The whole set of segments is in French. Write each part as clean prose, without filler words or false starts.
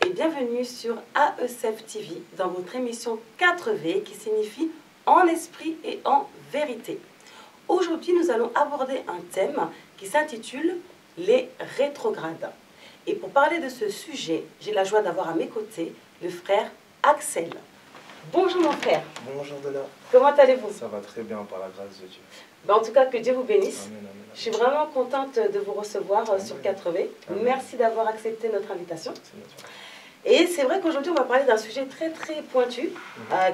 et bienvenue sur AECEF TV dans votre émission 4V qui signifie en esprit et en vérité. Aujourd'hui, nous allons aborder un thème qui s'intitule les rétrogrades. Et pour parler de ce sujet, j'ai la joie d'avoir à mes côtés le frère Axel. Bonjour mon frère. Bonjour Donna. Comment allez-vous? Ça va très bien par la grâce de Dieu. En tout cas, que Dieu vous bénisse. Amen, amen, amen. Je suis vraiment contente de vous recevoir sur 4V. Amen. Merci d'avoir accepté notre invitation. C'est naturel. Et c'est vrai qu'aujourd'hui, on va parler d'un sujet très pointu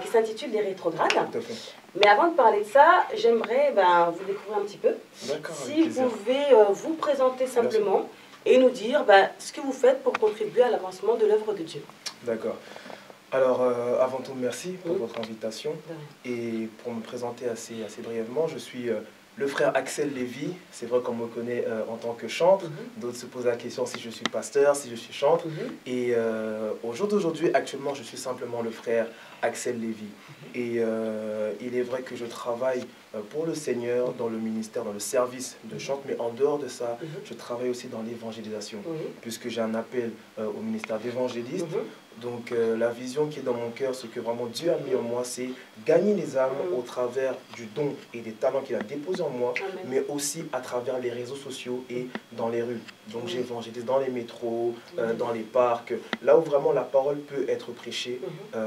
qui s'intitule les rétrogrades. Tout à fait. Mais avant de parler de ça, j'aimerais vous découvrir un petit peu. D'accord, avec Si plaisir. vous pouvez vous présenter simplement et nous dire ce que vous faites pour contribuer à l'avancement de l'œuvre de Dieu. D'accord. Alors, avant tout, merci pour votre invitation. Et pour me présenter assez brièvement, je suis le frère Axel Lévy. C'est vrai qu'on me connaît en tant que chantre. D'autres se posent la question si je suis pasteur, si je suis chantre. Et au jour d'aujourd'hui, actuellement, je suis simplement le frère Axel Lévy. Et il est vrai que je travaille pour le Seigneur dans le ministère, dans le service de chante. Mais en dehors de ça, je travaille aussi dans l'évangélisation. Puisque j'ai un appel au ministère d'évangéliste. Donc la vision qui est dans mon cœur, ce que vraiment Dieu a mis en moi, c'est gagner les âmes au travers du don et des talents qu'il a déposés en moi, mais aussi à travers les réseaux sociaux et dans les rues. Donc j'évangélise dans les métros, dans les parcs, là où vraiment la parole peut être prêchée.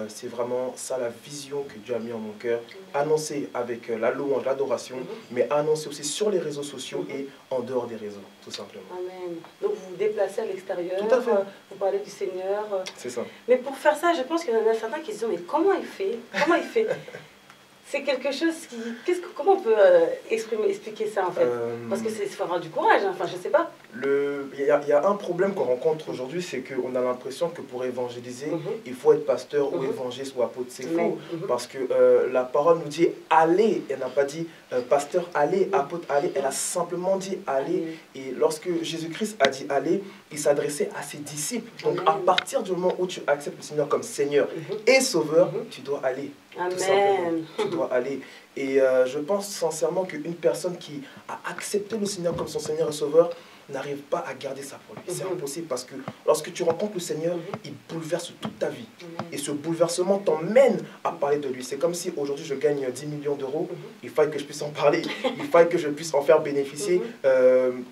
C'est vraiment ça la vision que Dieu a mis en mon cœur. Annoncer avec la louange, l'adoration, mais annoncer aussi sur les réseaux sociaux et en dehors des réseaux, tout simplement. Amen. Donc vous vous déplacez à l'extérieur, Tout à fait. Vous parlez du Seigneur. C'est ça. Mais pour faire ça, je pense qu'il y en a certains qui se disent, mais comment il fait? Comment il fait? C'est quelque chose qui... comment on peut expliquer ça en fait? Parce que c'est faut avoir du courage, hein. Enfin je sais pas. Il y a un problème qu'on rencontre aujourd'hui, c'est qu'on a l'impression que pour évangéliser, il faut être pasteur ou évangéliste ou apôtre. C'est faux, parce que la parole nous dit allez, elle n'a pas dit pasteur allez, apôtre allez, elle a simplement dit allez. Et lorsque Jésus-Christ a dit allez, il s'adressait à ses disciples. Donc à partir du moment où tu acceptes le Seigneur comme Seigneur et Sauveur, tu dois aller. Tout simplement, tu dois aller. Et je pense sincèrement qu'une personne qui a accepté le Seigneur comme son Seigneur et Sauveur n'arrive pas à garder ça pour lui. C'est impossible parce que lorsque tu rencontres le Seigneur, il bouleverse toute ta vie. Et ce bouleversement t'emmène à parler de lui. C'est comme si aujourd'hui je gagne 10 millions d'euros, il faille que je puisse en parler, il faille que je puisse en faire bénéficier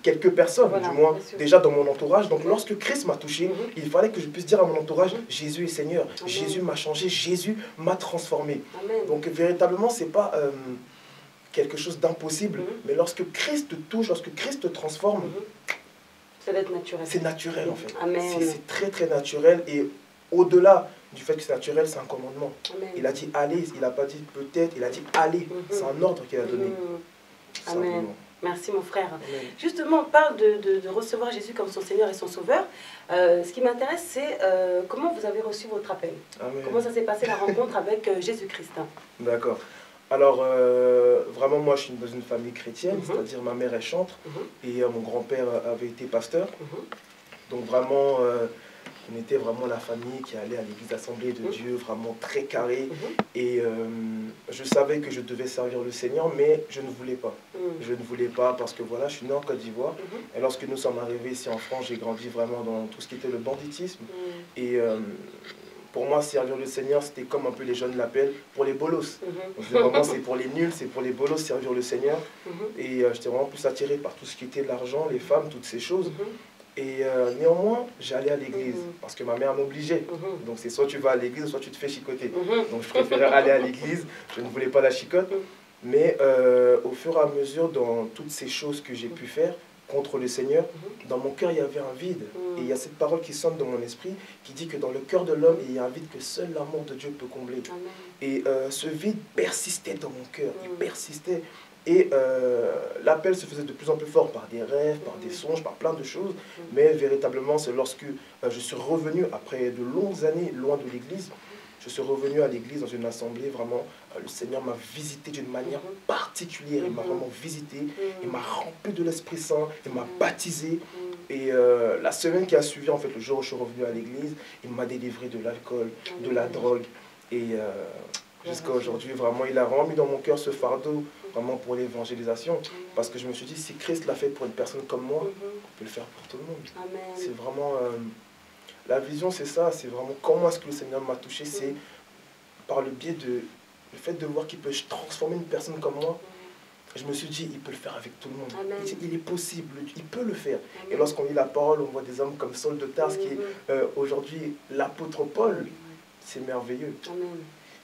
quelques personnes, du moins déjà dans mon entourage. Donc lorsque Christ m'a touché, il fallait que je puisse dire à mon entourage, Jésus est Seigneur, Jésus m'a changé, Jésus m'a transformé. Donc véritablement, c'est pas... quelque chose d'impossible, mais lorsque Christ te touche, lorsque Christ te transforme, c'est naturel en fait. C'est très naturel et au-delà du fait que c'est naturel, c'est un commandement. Il a dit allez, il n'a pas dit peut-être, il a dit allez. C'est un ordre qu'il a donné. Amen. Merci mon frère. Justement, on parle de recevoir Jésus comme son Seigneur et son Sauveur. Ce qui m'intéresse, c'est comment vous avez reçu votre appel. Comment ça s'est passé la rencontre avec Jésus-Christ. D'accord. Alors, vraiment, moi, je suis dans une famille chrétienne, c'est-à-dire ma mère est chantre et mon grand-père avait été pasteur. Donc, vraiment, on était vraiment la famille qui allait à l'église Assemblée de Dieu, vraiment très carré. Et je savais que je devais servir le Seigneur, mais je ne voulais pas. Je ne voulais pas parce que voilà, je suis né en Côte d'Ivoire. Et lorsque nous sommes arrivés ici en France, j'ai grandi vraiment dans tout ce qui était le banditisme. Et... pour moi, servir le Seigneur, c'était comme un peu les jeunes l'appellent, pour les bolos. Vraiment, c'est pour les nuls, c'est pour les bolos, servir le Seigneur. Et j'étais vraiment plus attiré par tout ce qui était l'argent, les femmes, toutes ces choses. Et néanmoins, j'allais à l'église, parce que ma mère m'obligeait. Donc c'est soit tu vas à l'église, soit tu te fais chicoter. Donc je préférais aller à l'église, je ne voulais pas la chicote. Mais au fur et à mesure, dans toutes ces choses que j'ai pu faire, contre le Seigneur, dans mon cœur il y avait un vide. Et il y a cette parole qui sonne dans mon esprit qui dit que dans le cœur de l'homme il y a un vide que seul l'amour de Dieu peut combler. Et ce vide persistait dans mon cœur, il persistait. Et l'appel se faisait de plus en plus fort par des rêves, par des songes, par plein de choses. Mais véritablement c'est lorsque je suis revenu après de longues années loin de l'église. Je suis revenu à l'église dans une assemblée, vraiment, le Seigneur m'a visité d'une manière particulière, il m'a vraiment visité, il m'a rempli de l'Esprit Saint, il m'a baptisé. Et la semaine qui a suivi, en fait, le jour où je suis revenu à l'église, il m'a délivré de l'alcool, de la drogue. Et jusqu'à aujourd'hui, vraiment, il a remis dans mon cœur ce fardeau, vraiment pour l'évangélisation. Parce que je me suis dit, si Christ l'a fait pour une personne comme moi, on peut le faire pour tout le monde. C'est vraiment... La vision, c'est ça, c'est vraiment comment est-ce que le Seigneur m'a touché, c'est par le biais de le fait de voir qu'il peut transformer une personne comme moi. Je me suis dit, il peut le faire avec tout le monde. Il est possible, il peut le faire. Amen. Et lorsqu'on lit la parole, on voit des hommes comme Saul de Tarse, qui est aujourd'hui l'apôtre Paul. C'est merveilleux. Amen.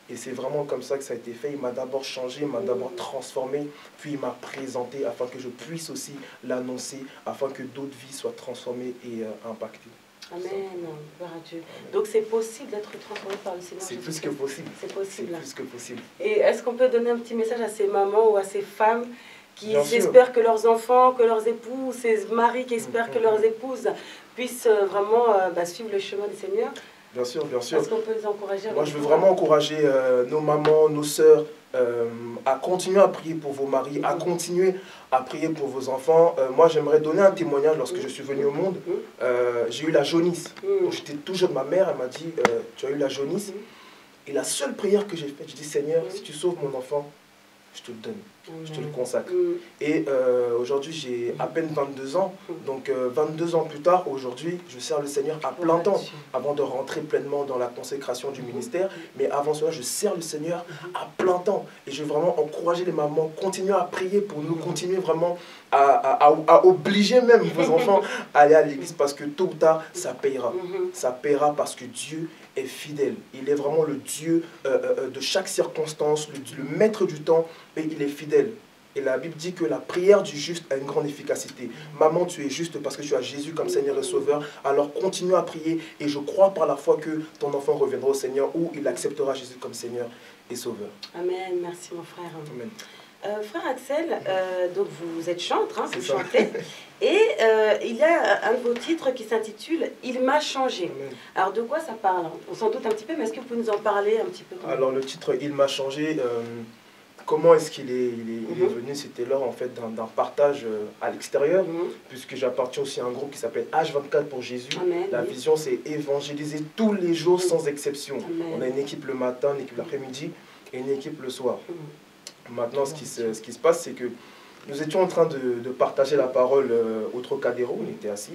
Et c'est vraiment comme ça que ça a été fait. Il m'a d'abord changé, il m'a d'abord transformé, puis il m'a présenté afin que je puisse aussi l'annoncer, afin que d'autres vies soient transformées et impactées. Amen, gloire à Dieu. Amen. Donc c'est possible d'être transformé par le Seigneur. C'est plus que possible. C'est possible. C'est plus que possible. Et est-ce qu'on peut donner un petit message à ces mamans ou à ces femmes qui espèrent que leurs enfants, que leurs époux, ces maris qui espèrent que leurs épouses puissent vraiment suivre le chemin du Seigneur? Bien sûr, bien sûr. Est-ce qu'on peut les encourager? Moi, je veux vraiment encourager nos mamans, nos sœurs, à continuer à prier pour vos maris, à continuer à prier pour vos enfants. Moi, j'aimerais donner un témoignage lorsque je suis venu au monde. J'ai eu la jaunisse. J'étais tout jeune, ma mère, elle m'a dit, tu as eu la jaunisse. Et la seule prière que j'ai faite, je dis, Seigneur, si tu sauves mon enfant, je te le donne, je te le consacre. Et aujourd'hui, j'ai à peine 22 ans. Donc 22 ans plus tard, aujourd'hui, je sers le Seigneur à plein temps avant de rentrer pleinement dans la consécration du ministère. Mais avant cela, je sers le Seigneur à plein temps. Et je veux vraiment encourager les mamans, continuer à prier pour nous, continuer vraiment à obliger même vos enfants à aller à l'église parce que tôt ou tard, ça payera. Ça payera parce que Dieu est fidèle. Il est vraiment le Dieu de chaque circonstance, le maître du temps, et il est fidèle. Et la Bible dit que la prière du juste a une grande efficacité. Maman, tu es juste parce que tu as Jésus comme Seigneur et Sauveur. Alors continue à prier et je crois par la foi que ton enfant reviendra au Seigneur ou il acceptera Jésus comme Seigneur et Sauveur. Amen. Merci mon frère. Amen. Frère Axel, donc vous êtes chantre, hein, vous chantez, et il y a un de vos titres qui s'intitule « Il m'a changé ». Alors de quoi ça parle? On s'en doute un petit peu, mais est-ce que vous pouvez nous en parler un petit peu? Alors le titre « Il m'a changé », comment est-ce qu'il est venu? C'était lors en fait d'un partage à l'extérieur, puisque j'appartiens aussi à un groupe qui s'appelle H24 pour Jésus. Amen. La vision, c'est évangéliser tous les jours sans exception. Amen. On a une équipe le matin, une équipe l'après-midi et une équipe le soir. Maintenant, ce qui se passe, c'est que nous étions en train de partager la parole au Trocadéro, on était assis,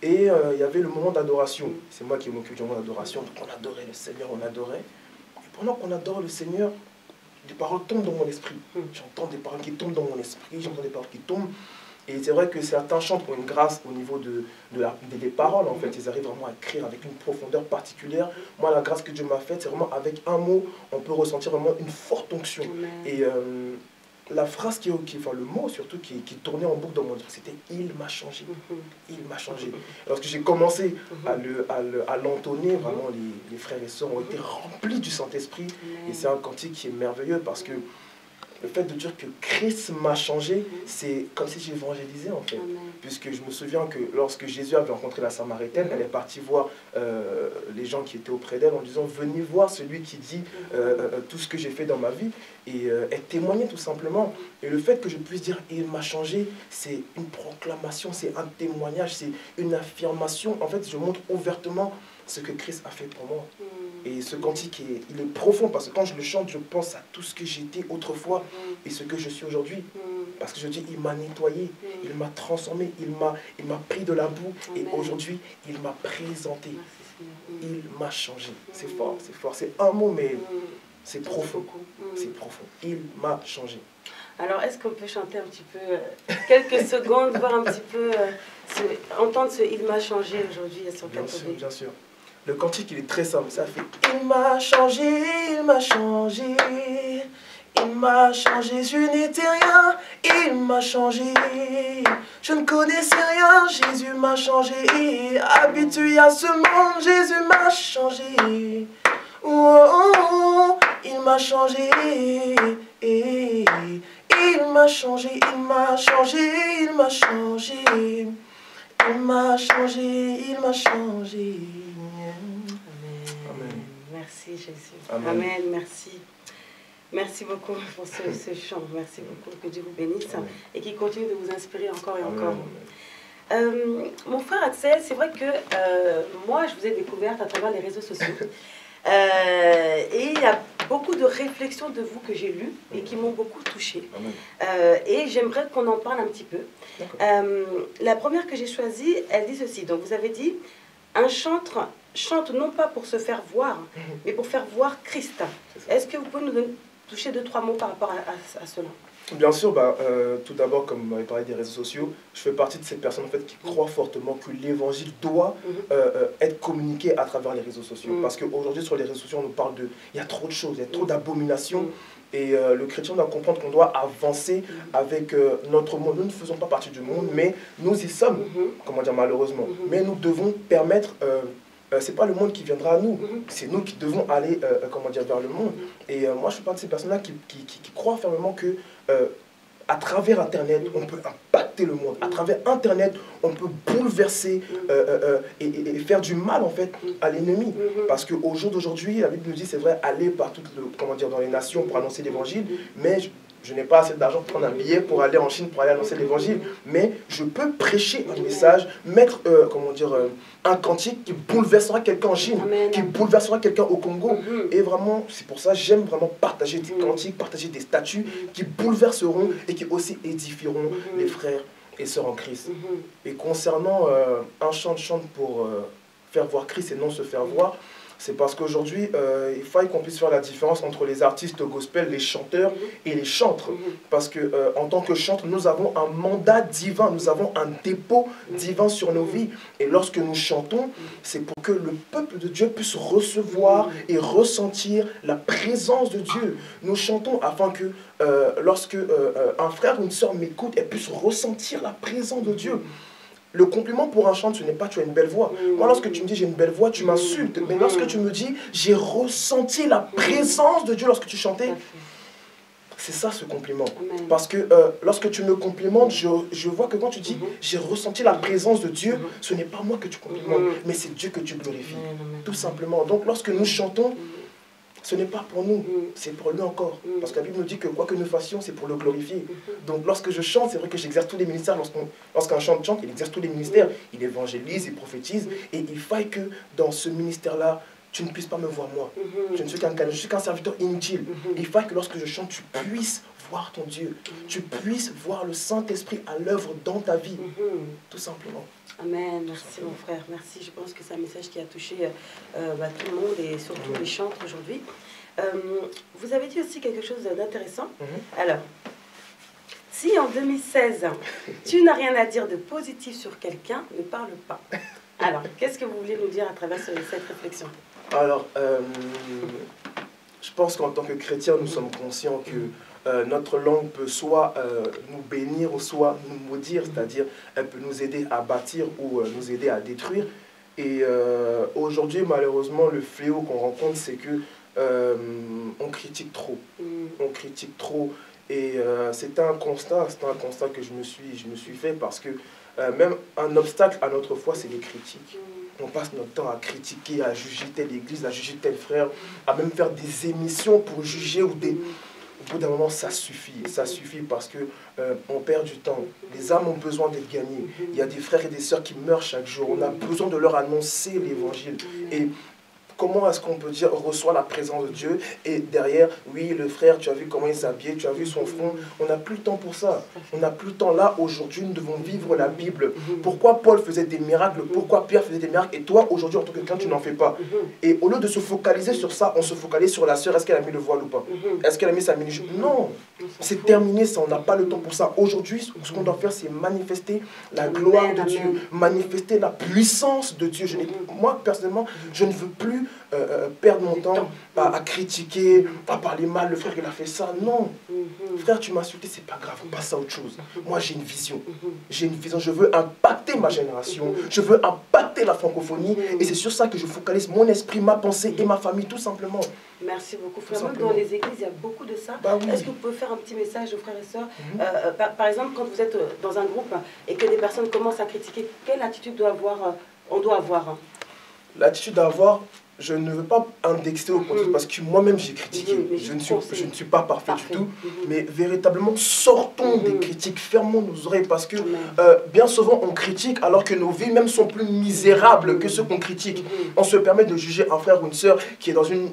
et il y avait le moment d'adoration. C'est moi qui m'occupe du moment d'adoration, donc on adorait le Seigneur, on adorait. Et pendant qu'on adore le Seigneur, des paroles tombent dans mon esprit. J'entends des paroles qui tombent dans mon esprit, j'entends des paroles qui tombent. Et c'est vrai que certains chantent pour une grâce au niveau des paroles, en fait. Ils arrivent vraiment à écrire avec une profondeur particulière. Moi, la grâce que Dieu m'a faite, c'est vraiment avec un mot, on peut ressentir vraiment une forte onction. Et la phrase enfin le mot surtout qui tournait en boucle dans mon esprit, c'était « Il m'a changé ». Il m'a changé. Lorsque j'ai commencé à l'entonner, vraiment les frères et sœurs ont été remplis du Saint-Esprit. Et c'est un cantique qui est merveilleux parce que le fait de dire que Christ m'a changé, c'est comme si j'évangélisais en fait. Puisque je me souviens que lorsque Jésus avait rencontré la Samaritaine, elle est partie voir les gens qui étaient auprès d'elle en disant « Venez voir celui qui dit tout ce que j'ai fait dans ma vie ». Et elle témoignait tout simplement. Et le fait que je puisse dire « Il m'a changé », c'est une proclamation, c'est un témoignage, c'est une affirmation. En fait, je montre ouvertement ce que Christ a fait pour moi. Et ce cantique, il est profond parce que quand je le chante, je pense à tout ce que j'étais autrefois et ce que je suis aujourd'hui. Parce que je dis, il m'a nettoyé, il m'a transformé, il m'a pris de la boue et aujourd'hui, il m'a présenté. Il m'a changé. C'est fort, c'est fort. C'est un mot, mais c'est profond. C'est profond. Il m'a changé. Alors, est-ce qu'on peut chanter un petit peu, quelques secondes, voir un petit peu, entendre ce « Il m'a changé » aujourd'hui sur Bien 4V? sûr, bien sûr. Le cantique, il est très simple. Ça fait « Il m'a changé, il m'a changé, il m'a changé, je n'étais rien, il m'a changé, je ne connaissais rien, Jésus m'a changé, habitué à ce monde, Jésus m'a changé, oh, oh, oh, il m'a changé, il m'a changé, il m'a changé, il m'a changé, il m'a changé, il m'a changé. » Amen. Merci Jésus. Amen. Amen. Merci. Merci beaucoup pour ce chant. Merci beaucoup. Que Dieu vous bénisse. Amen. Et qu'il continue de vous inspirer encore et encore. Mon frère Axel, c'est vrai que moi, je vous ai découverte à travers les réseaux sociaux. Et il y a beaucoup de réflexions de vous que j'ai lues et qui m'ont beaucoup touchée. Et j'aimerais qu'on en parle un petit peu. La première que j'ai choisie, elle dit ceci. Donc vous avez dit, un chantre chantent non pas pour se faire voir, mais pour faire voir Christ. Est-ce que vous pouvez nous toucher 2-3 mots par rapport à cela? Bien sûr, tout d'abord, comme vous avez parlé des réseaux sociaux, je fais partie de ces personnes en fait, qui croient fortement que l'évangile doit être communiqué à travers les réseaux sociaux. Parce qu'aujourd'hui, sur les réseaux sociaux, on nous parle de... Il y a trop de choses, il y a trop d'abominations. Et le chrétien doit comprendre qu'on doit avancer avec notre monde. Nous ne faisons pas partie du monde, mais nous y sommes, comment dire, malheureusement. Mais nous devons permettre... c'est pas le monde qui viendra à nous, c'est nous qui devons aller comment dire, vers le monde. Et moi, je suis partie de ces personnes-là qui croient fermement que à travers Internet, on peut impacter le monde. À travers Internet, on peut bouleverser et faire du mal en fait à l'ennemi. Parce qu'au jour d'aujourd'hui, la Bible nous dit, c'est vrai, aller partout comment dire, dans les nations pour annoncer l'évangile, mais je n'ai pas assez d'argent pour prendre un billet pour aller en Chine pour aller annoncer l'évangile, mais je peux prêcher un message, mettre comment dire, un cantique qui bouleversera quelqu'un en Chine, qui bouleversera quelqu'un au Congo. Et vraiment, c'est pour ça que j'aime vraiment partager des cantiques, partager des statuts qui bouleverseront et qui aussi édifieront les frères et sœurs en Christ. Et concernant un chant pour faire voir Christ et non se faire voir, c'est parce qu'aujourd'hui, il faut qu'on puisse faire la différence entre les artistes gospel, les chanteurs et les chantres. Parce qu'en tant que chantres, nous avons un mandat divin, nous avons un dépôt divin sur nos vies. Et lorsque nous chantons, c'est pour que le peuple de Dieu puisse recevoir et ressentir la présence de Dieu. Nous chantons afin que lorsque un frère ou une sœur m'écoute, elle puisse ressentir la présence de Dieu. Le compliment pour un chant, ce n'est pas tu as une belle voix. Moi, lorsque tu me dis j'ai une belle voix, tu m'insultes. Mais lorsque tu me dis j'ai ressenti la présence de Dieu lorsque tu chantais, c'est ça ce compliment. Parce que lorsque tu me complimentes, je vois que quand tu dis j'ai ressenti la présence de Dieu, ce n'est pas moi que tu complimentes, mais c'est Dieu que tu glorifies. Tout simplement. Donc lorsque nous chantons, ce n'est pas pour nous, c'est pour lui encore. Parce que la Bible nous dit que quoi que nous fassions, c'est pour le glorifier. Donc lorsque je chante, c'est vrai que j'exerce tous les ministères. Lorsqu'un chante, il exerce tous les ministères. Il évangélise, il prophétise. Et il faille que dans ce ministère-là, tu ne puisses pas me voir moi. Je ne suis qu'un serviteur inutile. Il faille que lorsque je chante, tu puisses voir ton Dieu. Tu puisses voir le Saint-Esprit à l'œuvre dans ta vie. Tout simplement. Amen, merci mon frère, merci. Je pense que c'est un message qui a touché tout le monde et surtout les chantres aujourd'hui. Vous avez dit aussi quelque chose d'intéressant. Alors, si en 2016, tu n'as rien à dire de positif sur quelqu'un, ne parle pas. Alors, qu'est-ce que vous voulez nous dire à travers cette réflexion? Alors, je pense qu'en tant que chrétiens, nous sommes conscients que notre langue peut soit nous bénir ou soit nous maudire, c'est-à-dire elle peut nous aider à bâtir ou nous aider à détruire. Et aujourd'hui, malheureusement, le fléau qu'on rencontre, c'est que on critique trop. On critique trop. Et c'est un constat que je me suis fait parce que même un obstacle à notre foi, c'est les critiques. On passe notre temps à critiquer, à juger telle église, à juger tel frère, à même faire des émissions pour juger ou des... Au bout d'un moment, ça suffit parce que on perd du temps. Les âmes ont besoin d'être gagnées. Il y a des frères et des sœurs qui meurent chaque jour. On a besoin de leur annoncer l'évangile. Et comment est-ce qu'on peut dire reçoit la présence de Dieu et derrière, oui, le frère, tu as vu comment il s'habillait, tu as vu son front. On n'a plus le temps pour ça. On n'a plus le temps. Là, aujourd'hui, nous devons vivre la Bible. Pourquoi Paul faisait des miracles? Pourquoi Pierre faisait des miracles? Et toi, aujourd'hui, en tant que chrétien, tu n'en fais pas. Et au lieu de se focaliser sur ça, on se focalise sur la sœur. Est-ce qu'elle a mis le voile ou pas? Est-ce qu'elle a mis sa mini-jupe? Non. C'est terminé ça. On n'a pas le temps pour ça. Aujourd'hui, ce qu'on doit faire, c'est manifester la gloire de Dieu. Manifester la puissance de Dieu. Moi, personnellement, je ne veux plus perdre mon temps à critiquer, à parler mal, le frère il a fait ça. Non, frère tu m'as insulté, c'est pas grave, on passe à autre chose. Moi j'ai une vision, je veux impacter ma génération, je veux impacter la francophonie et c'est sur ça que je focalise mon esprit, ma pensée et ma famille tout simplement. Merci beaucoup frère. Même dans les églises il y a beaucoup de ça. Bah oui. Est-ce que vous pouvez faire un petit message aux frères et sœurs par exemple quand vous êtes dans un groupe et que des personnes commencent à critiquer, quelle attitude on doit avoir? L'attitude à avoir, je ne veux pas indexer au contenu parce que moi-même j'ai critiqué. Je ne suis pas parfait du tout. Mais véritablement, sortons des critiques, fermons nos oreilles parce que bien souvent on critique alors que nos vies même sont plus misérables que ceux qu'on critique. On se permet de juger un frère ou une sœur qui est dans une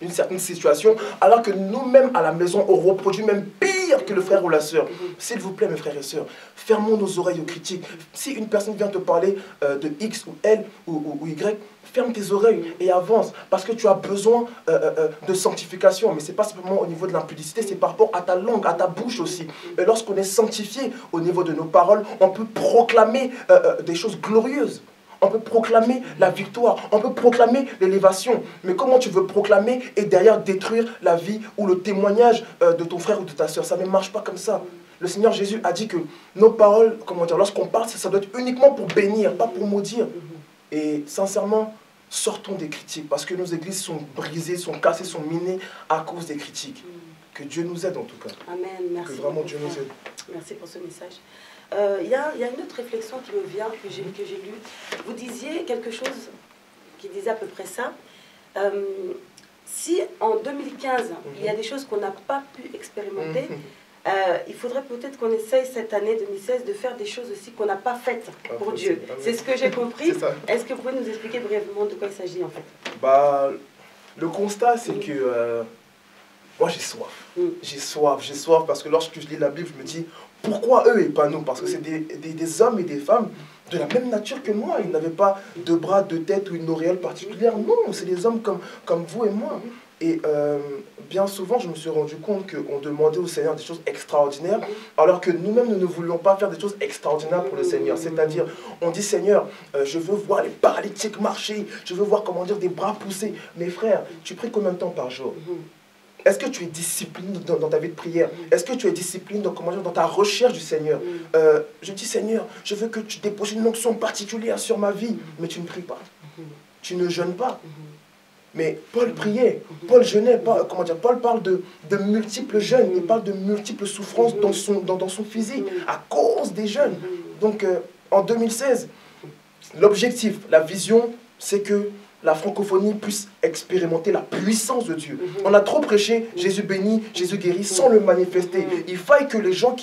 certaine situation alors que nous-mêmes à la maison on reproduit même pire pire que le frère ou la sœur. S'il vous plaît, mes frères et sœurs, fermons nos oreilles aux critiques. Si une personne vient te parler de X ou L ou Y, ferme tes oreilles et avance, parce que tu as besoin de sanctification. Mais ce n'est pas simplement au niveau de l'impudicité, c'est par rapport à ta langue, à ta bouche aussi. Et lorsqu'on est sanctifié au niveau de nos paroles, on peut proclamer des choses glorieuses. On peut proclamer la victoire, on peut proclamer l'élévation. Mais comment tu veux proclamer et derrière détruire la vie ou le témoignage de ton frère ou de ta soeur? Ça ne marche pas comme ça. Le Seigneur Jésus a dit que nos paroles, comment dire, lorsqu'on parle, ça doit être uniquement pour bénir, pas pour maudire. Et sincèrement, sortons des critiques, parce que nos églises sont brisées, sont cassées, sont minées à cause des critiques. Que Dieu nous aide en tout cas. Amen, merci. Que vraiment Dieu nous aide. Merci pour ce message. Il y a une autre réflexion qui me vient, que j'ai lue. Vous disiez quelque chose qui disait à peu près ça. Si en 2015, il y a des choses qu'on n'a pas pu expérimenter, il faudrait peut-être qu'on essaye cette année 2016 de faire des choses aussi qu'on n'a pas faites pour Dieu. C'est ce que j'ai compris. Est-ce que vous pouvez nous expliquer brièvement de quoi il s'agit en fait? Le constat, c'est que moi j'ai soif. J'ai soif parce que lorsque je lis la Bible, je me dis pourquoi eux et pas nous? Parce que c'est des hommes et des femmes de la même nature que moi. Ils n'avaient pas de bras, de tête ou une auréole particulière. Non, c'est des hommes comme vous et moi. Et bien souvent, je me suis rendu compte qu'on demandait au Seigneur des choses extraordinaires, alors que nous-mêmes, nous ne voulions pas faire des choses extraordinaires pour le Seigneur. C'est-à-dire, on dit, Seigneur, je veux voir les paralytiques marcher, je veux voir, comment dire, des bras pousser. Mes frères, tu pries combien de temps par jour? Est-ce que tu es discipliné dans ta vie de prière? Est-ce que tu es discipliné dans ta recherche du Seigneur? Je dis, Seigneur, je veux que tu déposes une onction particulière sur ma vie, mais tu ne pries pas. Tu ne jeûnes pas. Mais Paul priait, Paul jeûnait, Paul parle de multiples jeûnes, il parle de multiples souffrances dans son physique à cause des jeûnes. Donc en 2016, l'objectif, la vision, c'est que la francophonie puisse expérimenter la puissance de Dieu. On a trop prêché Jésus béni, Jésus guéri sans le manifester. Il faille que les gens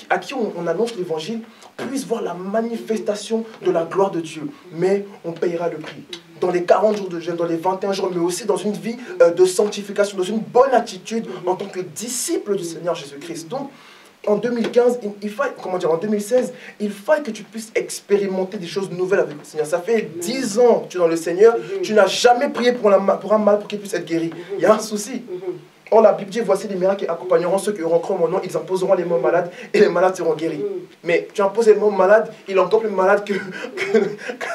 à qui on annonce l'évangile puissent voir la manifestation de la gloire de Dieu. Mais on payera le prix. Dans les 40 jours de jeûne, dans les 21 jours, mais aussi dans une vie de sanctification, dans une bonne attitude en tant que disciple du Seigneur Jésus-Christ. Donc, en 2015, en 2016, il faille que tu puisses expérimenter des choses nouvelles avec le Seigneur. Ça fait 10 ans que tu es dans le Seigneur, tu n'as jamais prié pour un malade pour qu'il puisse être guéri. Il y a un souci. Or, la Bible dit, voici les miracles qui accompagneront ceux qui auront cru en mon nom, ils imposeront les mains malades et les malades seront guéris. Mais tu imposes les mains malades, il est encore plus malade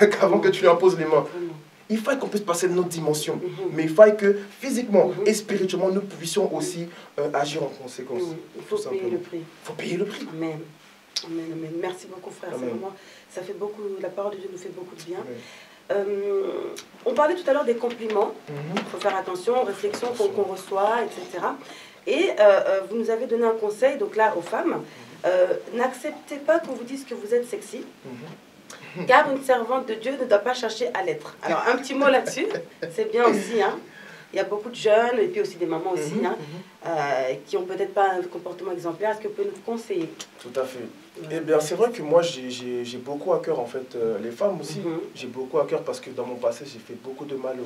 qu'avant que tu lui imposes les mains. Il faut qu'on puisse passer de notre dimension, mais il faut que physiquement et spirituellement, nous puissions aussi agir en conséquence. Il faut payer le prix. Il faut payer le prix. Amen. Amen, amen. Merci beaucoup, frère. Vraiment, ça fait beaucoup, la parole de Dieu nous fait beaucoup de bien. On parlait tout à l'heure des compliments. Il faut faire attention aux réflexions qu'on reçoit, etc. Et vous nous avez donné un conseil, donc là, aux femmes. N'acceptez pas qu'on vous dise que vous êtes sexy. Car une servante de Dieu ne doit pas chercher à l'être. Alors, un petit mot là-dessus, c'est bien aussi. Hein. Il y a beaucoup de jeunes, et puis aussi des mamans aussi, qui n'ont peut-être pas un comportement exemplaire. Est-ce que vous pouvez nous conseiller? Tout à fait. Eh bien, c'est vrai que moi, j'ai beaucoup à cœur, en fait, les femmes aussi. J'ai beaucoup à cœur parce que dans mon passé, j'ai fait beaucoup de mal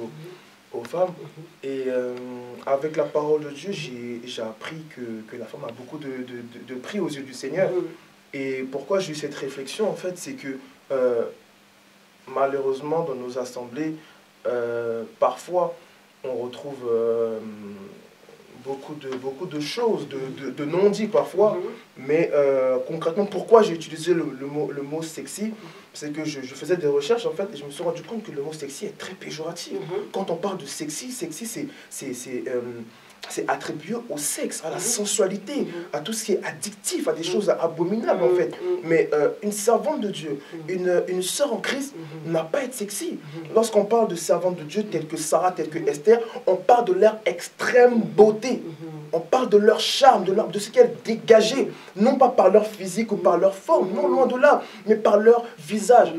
aux femmes. Et avec la parole de Dieu, j'ai appris que la femme a beaucoup de prix aux yeux du Seigneur. Et pourquoi j'ai eu cette réflexion, en fait, c'est que malheureusement, dans nos assemblées, parfois, on retrouve beaucoup de choses, de non-dits parfois. Mais concrètement, pourquoi j'ai utilisé le mot sexy? C'est que je faisais des recherches, en fait, et je me suis rendu compte que le mot sexy est très péjoratif. Quand on parle de sexy, c'est attribué au sexe, à la sensualité, à tout ce qui est addictif, à des choses abominables en fait. Mais une servante de Dieu, une sœur en Christ n'a pas à être sexy. Lorsqu'on parle de servante de Dieu telle que Sarah, telle que Esther, on parle de leur extrême beauté. On parle de leur charme, de ce qu'elles dégageaient, non pas par leur physique ou par leur forme, non loin de là, mais par leur visage.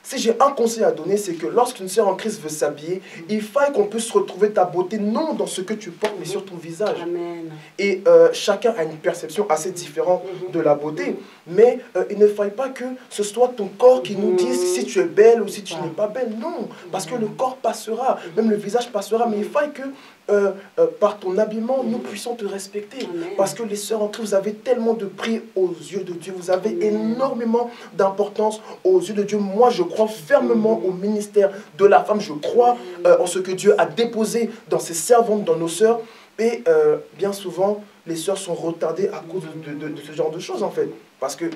Si j'ai un conseil à donner, c'est que lorsqu'une sœur en Christ veut s'habiller, il faille qu'on puisse retrouver ta beauté, non dans ce que tu portes, mais sur ton visage. Amen. Et chacun a une perception assez différente de la beauté. Mais il ne faille pas que ce soit ton corps qui nous dise si tu es belle ou si tu n'es pas belle. Non, parce que le corps passera, même le visage passera, mais il faille que par ton habillement, nous puissions te respecter. Amen. Parce que les sœurs en Christ, vous avez tellement de prix aux yeux de Dieu. Vous avez énormément d'importance aux yeux de Dieu. Moi, je crois fermement au ministère de la femme. Je crois en ce que Dieu a déposé dans ses servantes, dans nos sœurs. Et bien souvent, les sœurs sont retardées à cause de ce genre de choses, en fait. Parce que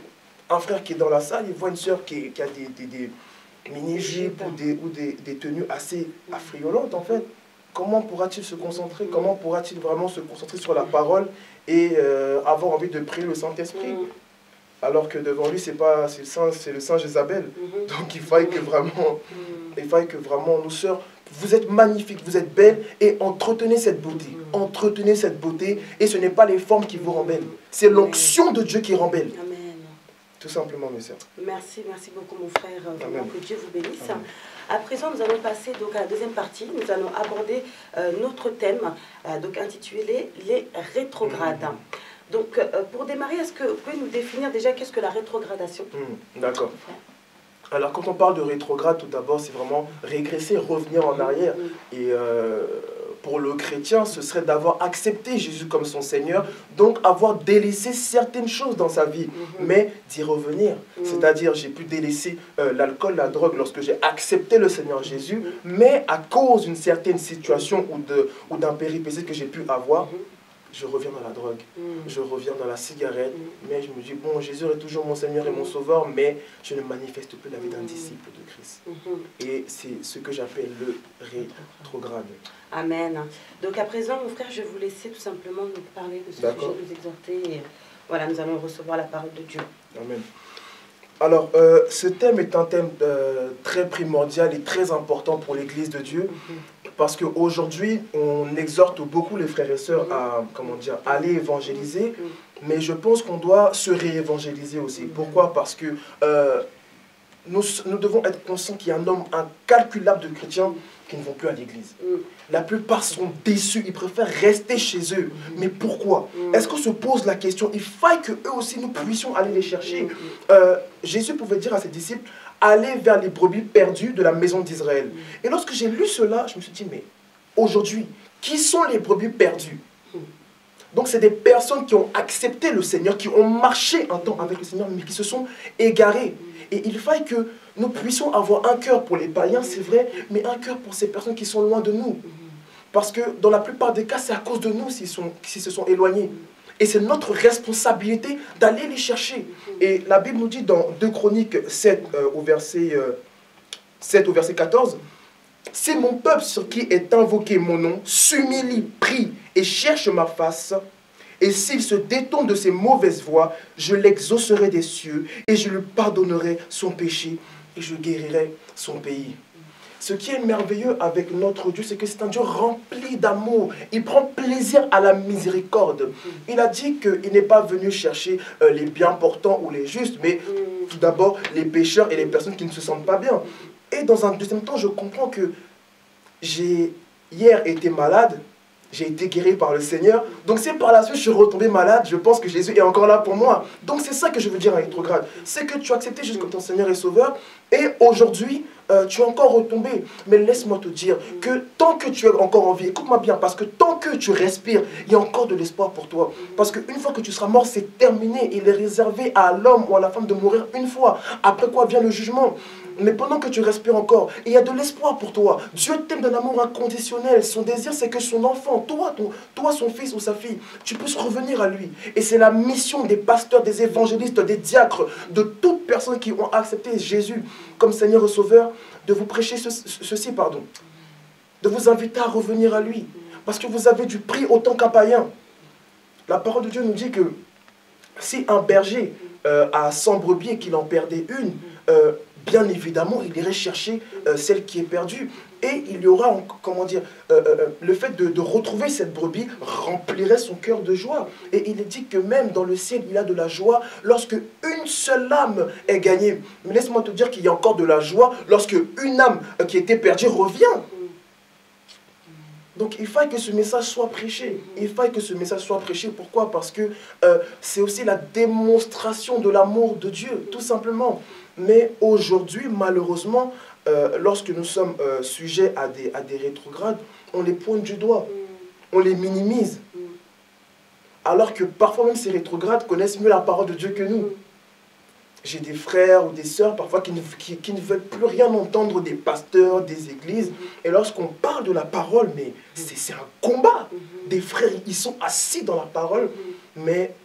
un frère qui est dans la salle, il voit une sœur qui a des mini-jupes ou des tenues assez affriolantes, en fait. Comment pourra-t-il se concentrer? Comment pourra-t-il vraiment se concentrer sur la parole et avoir envie de prier le Saint-Esprit? Alors que devant lui, c'est le Saint Jézabel. Donc il faille que vraiment, nos sœurs, vous êtes magnifiques, vous êtes belles, et entretenez cette beauté. Entretenez cette beauté, et ce n'est pas les formes qui vous rendent belles. C'est l'onction de Dieu qui rend belle. Amen. Tout simplement, mes sœurs. Merci beaucoup mon frère. Vraiment que Dieu vous bénisse. Amen. À présent, nous allons passer donc, à la deuxième partie. Nous allons aborder notre thème, donc intitulé « Les rétrogrades ». Donc, pour démarrer, est-ce que vous pouvez nous définir déjà qu'est-ce que la rétrogradation? D'accord. Alors, quand on parle de rétrograde, tout d'abord, c'est vraiment régresser, revenir en arrière. Et pour le chrétien, ce serait d'avoir accepté Jésus comme son Seigneur, donc avoir délaissé certaines choses dans sa vie, mais d'y revenir. C'est-à-dire, j'ai pu délaisser l'alcool, la drogue lorsque j'ai accepté le Seigneur Jésus, mais à cause d'une certaine situation ou d'un péripétie que j'ai pu avoir, je reviens dans la drogue, je reviens dans la cigarette, mais je me dis, bon, Jésus est toujours mon Seigneur et mon Sauveur, mais je ne manifeste plus la vie d'un disciple de Christ. Et c'est ce que j'appelle le rétrograde. Amen. Donc à présent, mon frère, je vais vous laisser tout simplement nous parler de ce sujet, nous exhorter. Et voilà, nous allons recevoir la parole de Dieu. Amen. Alors, ce thème est un thème très primordial et très important pour l'Église de Dieu, parce qu'aujourd'hui, on exhorte beaucoup les frères et sœurs à, aller évangéliser, mais je pense qu'on doit se réévangéliser aussi. Pourquoi? Parce que nous devons être conscients qu'il y a un nombre incalculable de chrétiens qui ne vont plus à l'église. La plupart sont déçus, ils préfèrent rester chez eux. Mais pourquoi? Est-ce qu'on se pose la question? Il faille qu'eux aussi nous puissions aller les chercher. Jésus pouvait dire à ses disciples, allez vers les brebis perdues de la maison d'Israël. Et lorsque j'ai lu cela, je me suis dit, mais aujourd'hui, qui sont les brebis perdues? Donc c'est des personnes qui ont accepté le Seigneur, qui ont marché un temps avec le Seigneur, mais qui se sont égarées. Et il faille que nous puissions avoir un cœur pour les païens, c'est vrai, mais un cœur pour ces personnes qui sont loin de nous. Parce que dans la plupart des cas, c'est à cause de nous s'ils se sont éloignés. Et c'est notre responsabilité d'aller les chercher. Et la Bible nous dit dans 2 Chroniques 7 au verset 14, « Si mon peuple sur qui est invoqué mon nom s'humilie, prie et cherche ma face, et s'il se détourne de ses mauvaises voies, je l'exaucerai des cieux et je lui pardonnerai son péché et je guérirai son pays. » Ce qui est merveilleux avec notre Dieu, c'est que c'est un Dieu rempli d'amour. Il prend plaisir à la miséricorde. Il a dit qu'il n'est pas venu chercher les bien portants ou les justes, mais tout d'abord les pécheurs et les personnes qui ne se sentent pas bien. Et dans un deuxième temps, je comprends que j'ai hier été malade, j'ai été guéri par le Seigneur. Donc si par la suite je suis retombé malade, je pense que Jésus est encore là pour moi. Donc c'est ça que je veux dire en rétrograde. C'est que tu as accepté Jésus comme ton Seigneur et Sauveur. Et aujourd'hui, tu es encore retombé. Mais laisse-moi te dire que tant que tu es encore en vie, écoute-moi bien, parce que tant que tu respires, il y a encore de l'espoir pour toi. Parce qu'une fois que tu seras mort, c'est terminé. Il est réservé à l'homme ou à la femme de mourir une fois. Après quoi vient le jugement. Mais pendant que tu respires encore, il y a de l'espoir pour toi. Dieu t'aime d'un amour inconditionnel. Son désir, c'est que son enfant, toi, son fils ou sa fille, tu puisses revenir à lui. Et c'est la mission des pasteurs, des évangélistes, des diacres, de toutes personnes qui ont accepté Jésus comme Seigneur et Sauveur, de vous prêcher de vous inviter à revenir à lui. Parce que vous avez du prix autant qu'un païen. La parole de Dieu nous dit que si un berger a 100 brebis et qu'il en perdait une, bien évidemment, il irait chercher celle qui est perdue. Et il y aura, comment dire, le fait de retrouver cette brebis remplirait son cœur de joie. Et il est dit que même dans le ciel, il y a de la joie lorsque une seule âme est gagnée. Mais laisse-moi te dire qu'il y a encore de la joie lorsque une âme qui était perdue revient. Donc il faut que ce message soit prêché. Il faut que ce message soit prêché. Pourquoi? Parce que c'est aussi la démonstration de l'amour de Dieu, tout simplement. Mais aujourd'hui, malheureusement, lorsque nous sommes sujets à des rétrogrades, on les pointe du doigt, on les minimise. Alors que parfois même ces rétrogrades connaissent mieux la parole de Dieu que nous. J'ai des frères ou des sœurs parfois qui ne veulent plus rien entendre des pasteurs, des églises. Et lorsqu'on parle de la parole, mais c'est un combat. Des frères, ils sont assis dans la parole, mais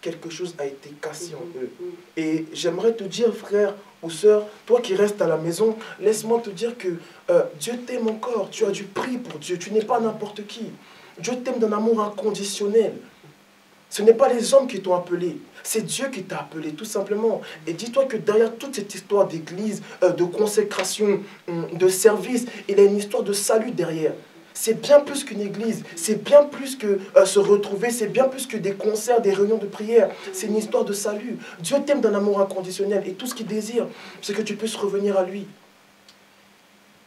quelque chose a été cassé en eux. Et j'aimerais te dire, frère ou sœur, toi qui restes à la maison, laisse-moi te dire que Dieu t'aime encore. Tu as du prix pour Dieu. Tu n'es pas n'importe qui. Dieu t'aime d'un amour inconditionnel. Ce n'est pas les hommes qui t'ont appelé, c'est Dieu qui t'a appelé, tout simplement. Et dis-toi que derrière toute cette histoire d'église, de consécration, de service, il y a une histoire de salut derrière. C'est bien plus qu'une église, c'est bien plus que se retrouver, c'est bien plus que des concerts, des réunions de prière. C'est une histoire de salut. Dieu t'aime d'un amour inconditionnel et tout ce qu'il désire, c'est que tu puisses revenir à lui.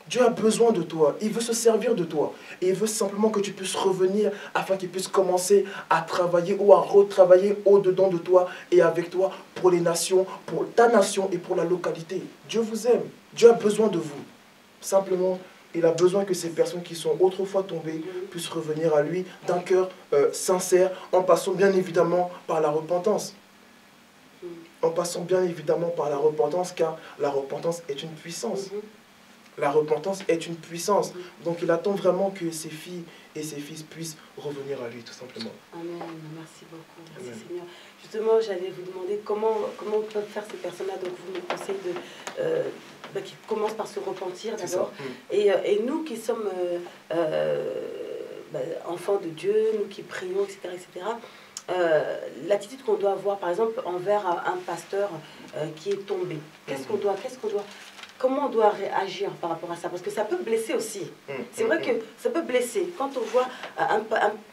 Dieu a besoin de toi, il veut se servir de toi. Et il veut simplement que tu puisses revenir afin qu'il puisse commencer à travailler ou à retravailler au-dedans de toi et avec toi pour les nations, pour ta nation et pour la localité. Dieu vous aime, Dieu a besoin de vous. Simplement, il a besoin que ces personnes qui sont autrefois tombées puissent revenir à lui d'un cœur sincère, en passant bien évidemment par la repentance. En passant bien évidemment par la repentance, car la repentance est une puissance. La repentance est une puissance. Donc il attend vraiment que ses filles et ses fils puissent revenir à lui, tout simplement. Amen. Merci beaucoup. Merci Seigneur. Justement, j'allais vous demander comment peuvent faire ces personnes-là. Donc vous me conseillez qu'ils commencent par se repentir d'abord. Et nous qui sommes enfants de Dieu, nous qui prions, etc., l'attitude qu'on doit avoir, par exemple, envers un pasteur qui est tombé. Comment on doit réagir par rapport à ça? Parce que ça peut blesser aussi. C'est vrai que ça peut blesser. Quand on voit,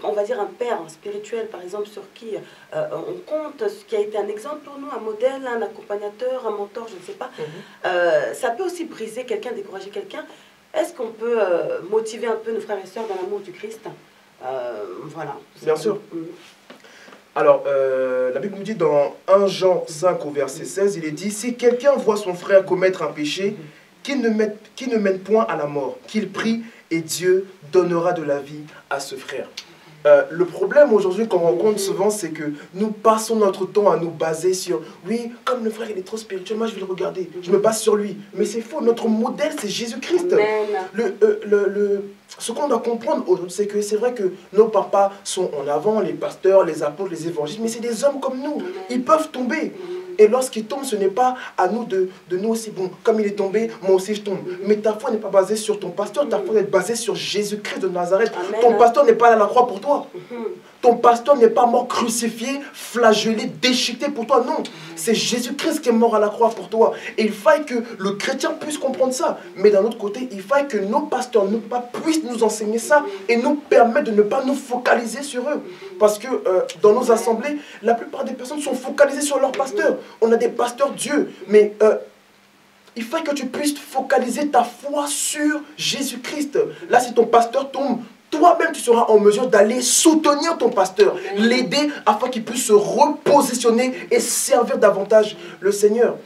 on va dire, un père spirituel, par exemple, sur qui on compte, qui a été un exemple pour nous, un modèle, un accompagnateur, un mentor, je ne sais pas, ça peut aussi briser quelqu'un, décourager quelqu'un. Est-ce qu'on peut motiver un peu nos frères et sœurs dans l'amour du Christ? Voilà. Bien sûr. Alors, la Bible nous dit dans 1 Jean 5 au verset 16, il est dit, si quelqu'un voit son frère commettre un péché, qu'il ne mène point à la mort, qu'il prie et Dieu donnera de la vie à ce frère. Le problème aujourd'hui qu'on rencontre souvent, c'est que nous passons notre temps à nous baser sur, oui, comme le frère il est trop spirituel, moi je vais le regarder, je me base sur lui. Mais c'est faux, notre modèle c'est Jésus-Christ. Ce qu'on doit comprendre aujourd'hui, c'est que c'est vrai que nos papas sont en avant, les pasteurs, les apôtres, les évangélistes, mais c'est des hommes comme nous, ils peuvent tomber. Et lorsqu'il tombe, ce n'est pas à nous de nous aussi, bon, comme il est tombé, moi aussi je tombe. Mais ta foi n'est pas basée sur ton pasteur, ta foi est basée sur Jésus-Christ de Nazareth. Amen. Ton pasteur n'est pas allé à la croix pour toi. Ton pasteur n'est pas mort crucifié, flagellé, déchiqueté pour toi, non. C'est Jésus-Christ qui est mort à la croix pour toi. Et il faut que le chrétien puisse comprendre ça. Mais d'un autre côté, il faut que nos pasteurs puissent nous enseigner ça et nous permettre de ne pas nous focaliser sur eux. Parce que dans nos assemblées, la plupart des personnes sont focalisées sur leur pasteur. On a des pasteurs Dieu, mais il faut que tu puisses focaliser ta foi sur Jésus-Christ. Là, si ton pasteur tombe, toi-même, tu seras en mesure d'aller soutenir ton pasteur, l'aider afin qu'il puisse se repositionner et servir davantage le Seigneur.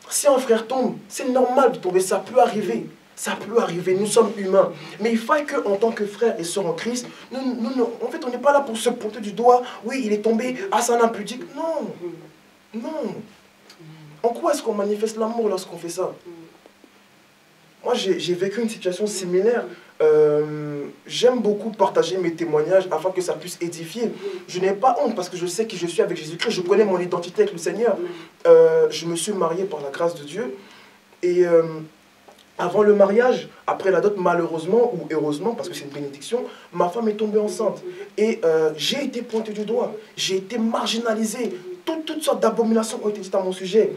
Si un frère tombe, c'est normal de tomber, ça peut arriver. Ça peut arriver, nous sommes humains. Mais il faut qu'en tant que frères et sœurs en Christ, en fait, on n'est pas là pour se pointer du doigt. Oui, il est tombé, ah, c'est un impudique. Non, non. En quoi est-ce qu'on manifeste l'amour lorsqu'on fait ça? Moi, j'ai vécu une situation similaire. J'aime beaucoup partager mes témoignages afin que ça puisse édifier. Je n'ai pas honte parce que je sais qui je suis avec Jésus-Christ. Je connais mon identité avec le Seigneur. Je me suis marié par la grâce de Dieu. Et avant le mariage, après la dot, malheureusement ou heureusement, parce que c'est une bénédiction, ma femme est tombée enceinte. Et j'ai été pointé du doigt. J'ai été marginalisé. Toutes sortes d'abominations ont été dites à mon sujet.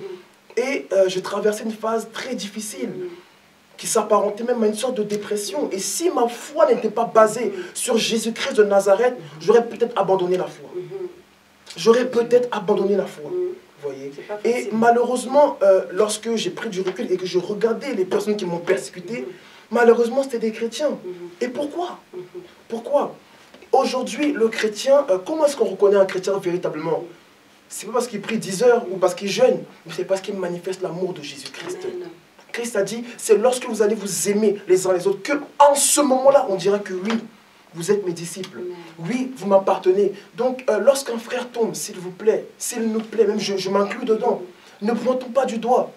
Et j'ai traversé une phase très difficile. qui s'apparentait même à une sorte de dépression. Et si ma foi n'était pas basée sur Jésus-Christ de Nazareth, j'aurais peut-être abandonné la foi. J'aurais peut-être abandonné la foi. Vous voyez. Et malheureusement, lorsque j'ai pris du recul et que je regardais les personnes qui m'ont persécuté, malheureusement, c'était des chrétiens. Et pourquoi? Pourquoi? Aujourd'hui, le chrétien, comment est-ce qu'on reconnaît un chrétien véritablement? C'est pas parce qu'il prie 10 heures ou parce qu'il jeûne, mais c'est parce qu'il manifeste l'amour de Jésus-Christ. Christ a dit, c'est lorsque vous allez vous aimer les uns les autres, que en ce moment-là, on dira que oui, vous êtes mes disciples. Oui, vous m'appartenez. Donc, lorsqu'un frère tombe, s'il vous plaît, s'il nous plaît, même je m'inclus dedans, ne pointons pas du doigt.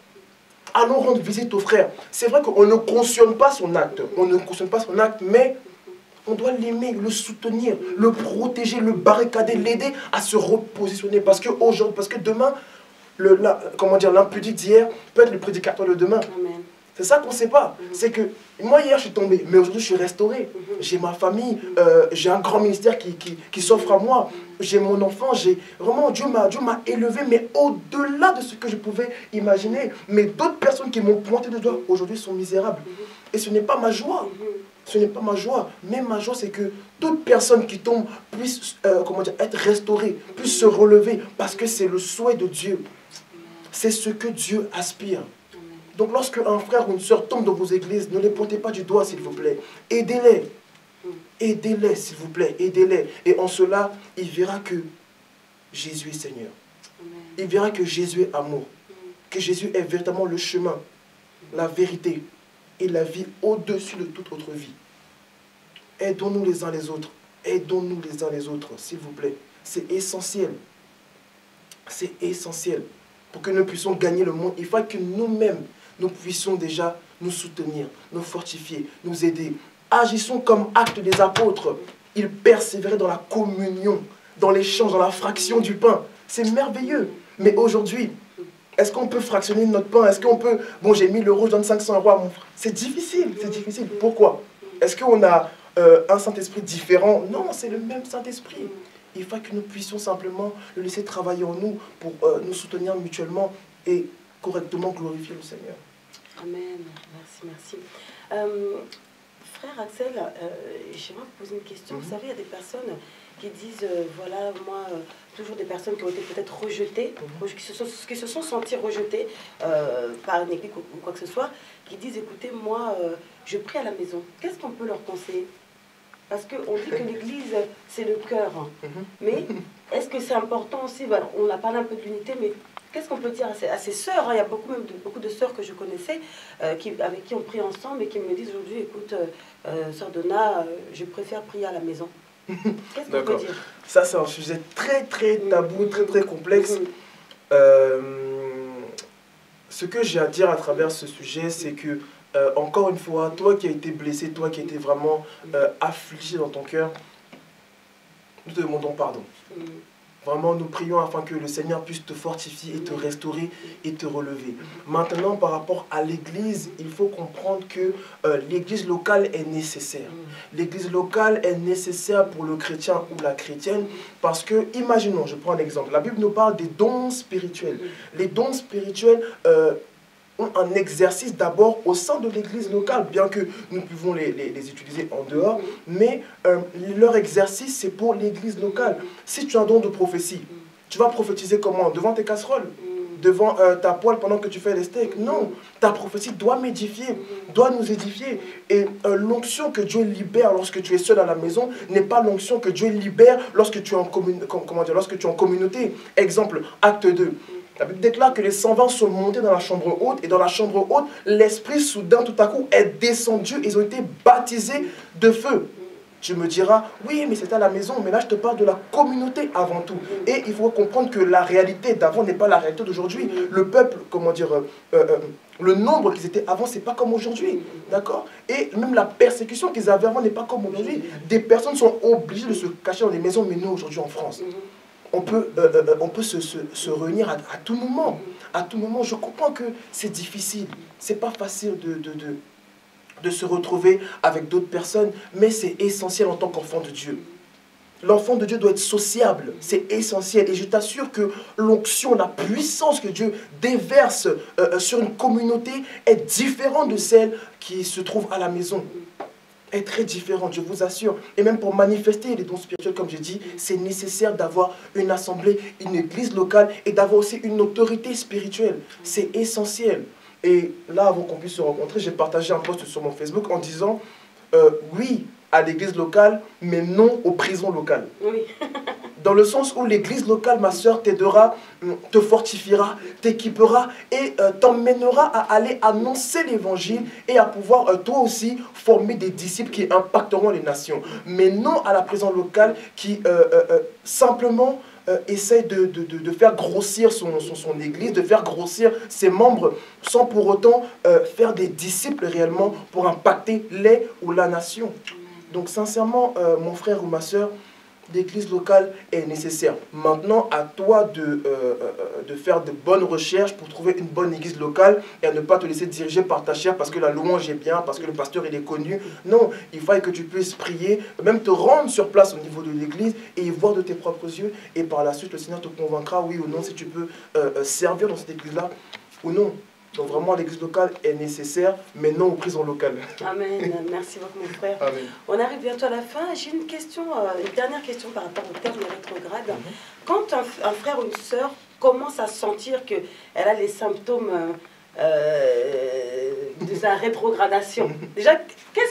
Allons rendre visite aux frères. C'est vrai qu'on ne cautionne pas son acte. On ne cautionne pas son acte, mais on doit l'aimer, le soutenir, le protéger, le barricader, l'aider à se repositionner. Parce que demain, l'impudique d'hier peut être le prédicateur de demain. C'est ça qu'on ne sait pas. C'est que moi, hier, je suis tombé, mais aujourd'hui, je suis restauré. J'ai ma famille, j'ai un grand ministère qui s'offre à moi. J'ai mon enfant, vraiment, Dieu m'a élevé, mais au-delà de ce que je pouvais imaginer. Mais d'autres personnes qui m'ont pointé du doigt aujourd'hui sont misérables. Et ce n'est pas ma joie. Ce n'est pas ma joie. Mais ma joie, c'est que toute personne qui tombe puisse être restaurée, puisse se relever, parce que c'est le souhait de Dieu. C'est ce que Dieu aspire. Donc lorsque un frère ou une soeur tombe dans vos églises, ne les pointez pas du doigt, s'il vous plaît. Aidez-les. Aidez-les, s'il vous plaît. Aidez-les. Et en cela, il verra que Jésus est Seigneur. Il verra que Jésus est amour. Que Jésus est véritablement le chemin, la vérité et la vie au-dessus de toute autre vie. Aidons-nous les uns les autres. Aidons-nous les uns les autres, s'il vous plaît. C'est essentiel. C'est essentiel. Pour que nous puissions gagner le monde, il faut que nous-mêmes, nous puissions déjà nous soutenir, nous fortifier, nous aider. Agissons comme acte des apôtres. Ils persévéraient dans la communion, dans l'échange, dans la fraction du pain. C'est merveilleux. Mais aujourd'hui, est-ce qu'on peut fractionner notre pain? Est-ce qu'on peut... Bon, j'ai 1000 euros, je donne 500 euros à mon frère. C'est difficile, c'est difficile. Pourquoi? Est-ce qu'on a un Saint-Esprit différent? Non, c'est le même Saint-Esprit. Il faut que nous puissions simplement le laisser travailler en nous pour nous soutenir mutuellement et correctement glorifier le Seigneur. Amen. Merci. Frère Axel, j'aimerais vous poser une question. Vous savez, il y a des personnes qui disent, voilà, moi, toujours des personnes qui ont été peut-être rejetées, qui se sont senties rejetées par une église ou quoi que ce soit, qui disent, écoutez, moi, je prie à la maison. Qu'est-ce qu'on peut leur conseiller? Parce qu'on dit que l'église, c'est le cœur. Mais est-ce que c'est important aussi, voilà, on a parlé un peu de l'unité, mais qu'est-ce qu'on peut dire à ces sœurs? Il y a beaucoup de sœurs que je connaissais, avec qui on prie ensemble et qui me disent aujourd'hui, écoute, sœur Donna, je préfère prier à la maison. Qu'est-ce qu'on peut dire? Ça, c'est un sujet très, très tabou, très, très complexe. Ce que j'ai à dire à travers ce sujet, c'est que encore une fois, toi qui as été blessé, toi qui as été vraiment affligé dans ton cœur, nous te demandons pardon. Vraiment, nous prions afin que le Seigneur puisse te fortifier et te restaurer et te relever. Maintenant, par rapport à l'Église, il faut comprendre que l'Église locale est nécessaire. L'Église locale est nécessaire pour le chrétien ou la chrétienne parce que, imaginons, je prends un exemple, la Bible nous parle des dons spirituels. Les dons spirituels un exercice d'abord au sein de l'église locale, bien que nous pouvons les utiliser en dehors, mais leur exercice c'est pour l'église locale. Si tu as un don de prophétie, tu vas prophétiser comment? Devant tes casseroles, devant ta poêle pendant que tu fais les steaks? Non, ta prophétie doit m'édifier, doit nous édifier. Et l'onction que Dieu libère lorsque tu es seul à la maison n'est pas l'onction que Dieu libère lorsque tu es en communauté. Exemple, acte 2. La Bible déclare que les 120 sont montés dans la chambre haute, et dans la chambre haute, l'Esprit soudain, tout à coup, est descendu, ils ont été baptisés de feu. Tu me diras, oui, mais c'est à la maison, mais là je te parle de la communauté avant tout. Et il faut comprendre que la réalité d'avant n'est pas la réalité d'aujourd'hui. Le peuple, le nombre qu'ils étaient avant, c'est pas comme aujourd'hui. D'accord? Et même la persécution qu'ils avaient avant n'est pas comme aujourd'hui. Des personnes sont obligées de se cacher dans des maisons, mais nous aujourd'hui en France. On peut se réunir à tout moment. À tout moment, je comprends que c'est difficile. C'est pas facile de se retrouver avec d'autres personnes, mais c'est essentiel en tant qu'enfant de Dieu. L'enfant de Dieu doit être sociable, c'est essentiel. Et je t'assure que l'onction, la puissance que Dieu déverse sur une communauté est différente de celle qui se trouve à la maison. Est très différente, je vous assure. Et même pour manifester les dons spirituels, comme je dis, c'est nécessaire d'avoir une assemblée, une église locale et d'avoir aussi une autorité spirituelle. C'est essentiel. Et là, avant qu'on puisse se rencontrer, j'ai partagé un post sur mon Facebook en disant oui à l'église locale, mais non aux prisons locales. Oui. Dans le sens où l'église locale, ma soeur, t'aidera, te fortifiera, t'équipera et t'emmènera à aller annoncer l'évangile et à pouvoir toi aussi former des disciples qui impacteront les nations. Mais non à la prison locale qui simplement essaie de faire grossir son église, de faire grossir ses membres sans pour autant faire des disciples réellement pour impacter les ou la nation. Donc sincèrement, mon frère ou ma soeur, l'église locale est nécessaire. Maintenant, à toi de faire de bonnes recherches pour trouver une bonne église locale et à ne pas te laisser diriger par ta chair parce que la louange est bien, parce que le pasteur il est connu. Non, il faut que tu puisses prier, même te rendre sur place au niveau de l'église et y voir de tes propres yeux. Et par la suite, le Seigneur te convaincra, oui ou non, si tu peux servir dans cette église-là ou non. Donc vraiment, l'église locale est nécessaire, mais non aux prisons locales. Amen. Merci beaucoup, mon frère. Amen. On arrive bientôt à la fin. J'ai une question, une dernière question par rapport au terme rétrograde. Quand un frère ou une sœur commence à sentir qu'elle a les symptômes de sa rétrogradation, déjà,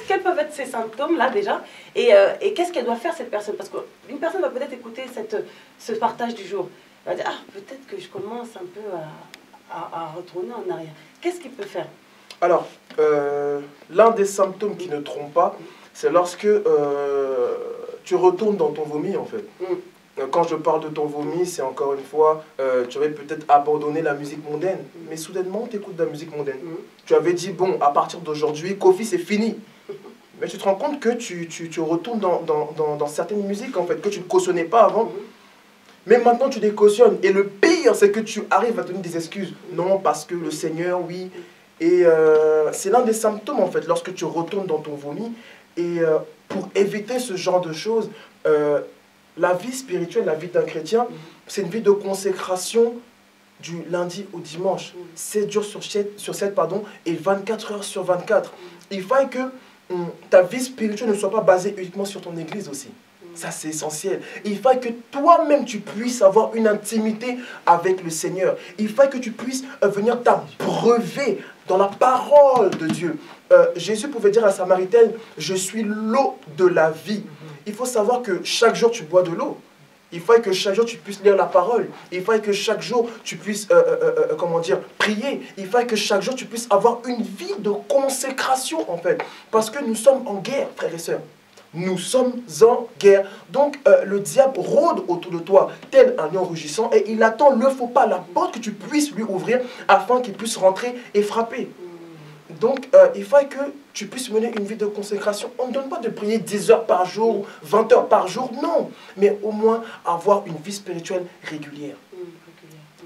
quels peuvent être ces symptômes-là déjà et qu'est-ce qu'elle doit faire, cette personne? Parce qu'une personne va peut-être écouter ce partage du jour. Elle va dire, ah, peut-être que je commence un peu à retourner en arrière. Qu'est-ce qu'il peut faire? Alors, l'un des symptômes qui ne trompent pas, c'est lorsque tu retournes dans ton vomi, en fait. Quand je parle de ton vomi, c'est encore une fois, tu avais peut-être abandonné la musique mondaine, mais soudainement, tu écoutes de la musique mondaine. Tu avais dit, bon, à partir d'aujourd'hui, Kofi, c'est fini. Mais tu te rends compte que tu retournes dans certaines musiques, en fait, que tu ne cautionnais pas avant. Mais maintenant, tu les cautionnes. Et le pire, c'est que tu arrives à donner des excuses. Non, parce que le Seigneur, oui. Et c'est l'un des symptômes, en fait, lorsque tu retournes dans ton vomi. Et pour éviter ce genre de choses, la vie spirituelle, la vie d'un chrétien, c'est une vie de consécration du lundi au dimanche. 7 jours sur 7, et 24 heures sur 24. Il faut que ta vie spirituelle ne soit pas basée uniquement sur ton église aussi. Ça, c'est essentiel. Il faut que toi-même, tu puisses avoir une intimité avec le Seigneur. Il faut que tu puisses venir t'abreuver dans la parole de Dieu. Jésus pouvait dire à la Samaritaine, « Je suis l'eau de la vie ». Il faut savoir que chaque jour, tu bois de l'eau. Il faut que chaque jour, tu puisses lire la parole. Il faut que chaque jour, tu puisses, prier. Il faut que chaque jour, tu puisses avoir une vie de consécration, en fait. Parce que nous sommes en guerre, frères et sœurs. Nous sommes en guerre. Donc, le diable rôde autour de toi, tel un lion rugissant, et il attend le faux pas, la porte que tu puisses lui ouvrir, afin qu'il puisse rentrer et frapper. Donc, il faut que tu puisses mener une vie de consécration. On ne donne pas de prier 10 heures par jour, 20 heures par jour, non. Mais au moins, avoir une vie spirituelle régulière.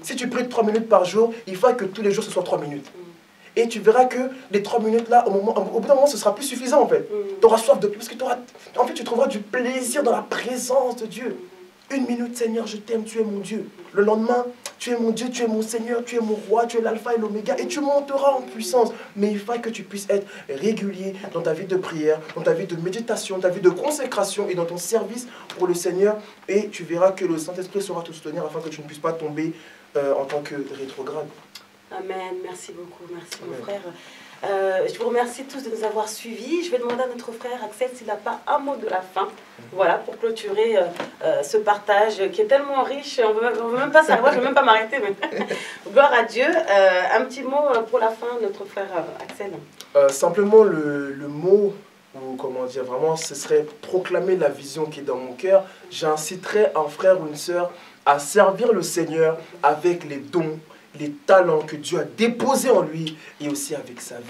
Si tu pries 3 minutes par jour, il faut que tous les jours, ce soit 3 minutes. Et tu verras que les 3 minutes là, au bout d'un moment, ce sera plus suffisant en fait. Tu auras soif de plus, parce que en fait, tu trouveras du plaisir dans la présence de Dieu. 1 minute, Seigneur, je t'aime, tu es mon Dieu. Le lendemain, tu es mon Dieu, tu es mon Seigneur, tu es mon roi, tu es l'alpha et l'oméga, et tu monteras en puissance. Mais il faut que tu puisses être régulier dans ta vie de prière, dans ta vie de méditation, ta vie de consécration et dans ton service pour le Seigneur. Et tu verras que le Saint-Esprit saura te soutenir afin que tu ne puisses pas tomber en tant que rétrograde. Amen, merci beaucoup, merci mon frère. Je vous remercie tous de nous avoir suivis. Je vais demander à notre frère Axel s'il n'a pas un mot de la fin, voilà, pour clôturer ce partage qui est tellement riche. On ne veut même pas savoir, je ne vais même pas m'arrêter. Mais... Gloire à Dieu. Un petit mot pour la fin, notre frère Axel. Simplement le mot, ou comment dire, vraiment, ce serait proclamer la vision qui est dans mon cœur. J'inciterai un frère ou une sœur à servir le Seigneur avec les dons les talents que Dieu a déposés en lui et aussi avec sa vie.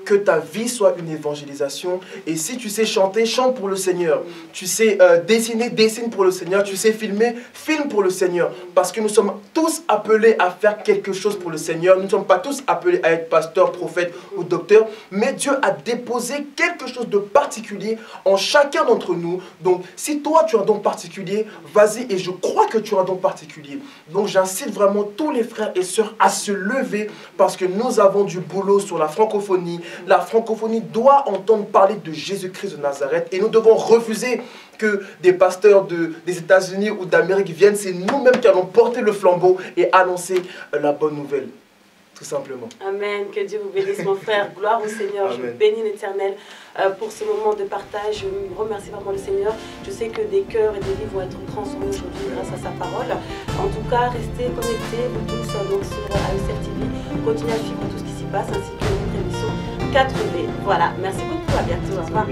Que ta vie soit une évangélisation. Et si tu sais chanter, chante pour le Seigneur. Tu sais dessiner, dessine pour le Seigneur. Tu sais filmer, filme pour le Seigneur. Parce que nous sommes tous appelés à faire quelque chose pour le Seigneur. Nous ne sommes pas tous appelés à être pasteur, prophète ou docteur. Mais Dieu a déposé quelque chose de particulier en chacun d'entre nous. Donc, si toi tu as un don particulier, vas-y, et je crois que tu as un don particulier. Donc, j'incite vraiment tous les frères et sœurs à se lever parce que nous avons du boulot sur la francophonie. La francophonie doit entendre parler de Jésus-Christ de Nazareth et nous devons refuser que des pasteurs des États-Unis ou d'Amérique viennent. C'est nous-mêmes qui allons porter le flambeau et annoncer la bonne nouvelle. Tout simplement. Amen. Que Dieu vous bénisse, mon frère. Gloire au Seigneur. Amen. Je bénis l'Éternel pour ce moment de partage. Je remercie vraiment le Seigneur. Je sais que des cœurs et des vies vont être transformés aujourd'hui grâce à sa parole. En tout cas, restez connectés, vous tous, donc sur AECF TV. Continuez à suivre tout ce qui s'y passe, ainsi que notre émission 4V. Voilà. Merci beaucoup. À bientôt. Au revoir.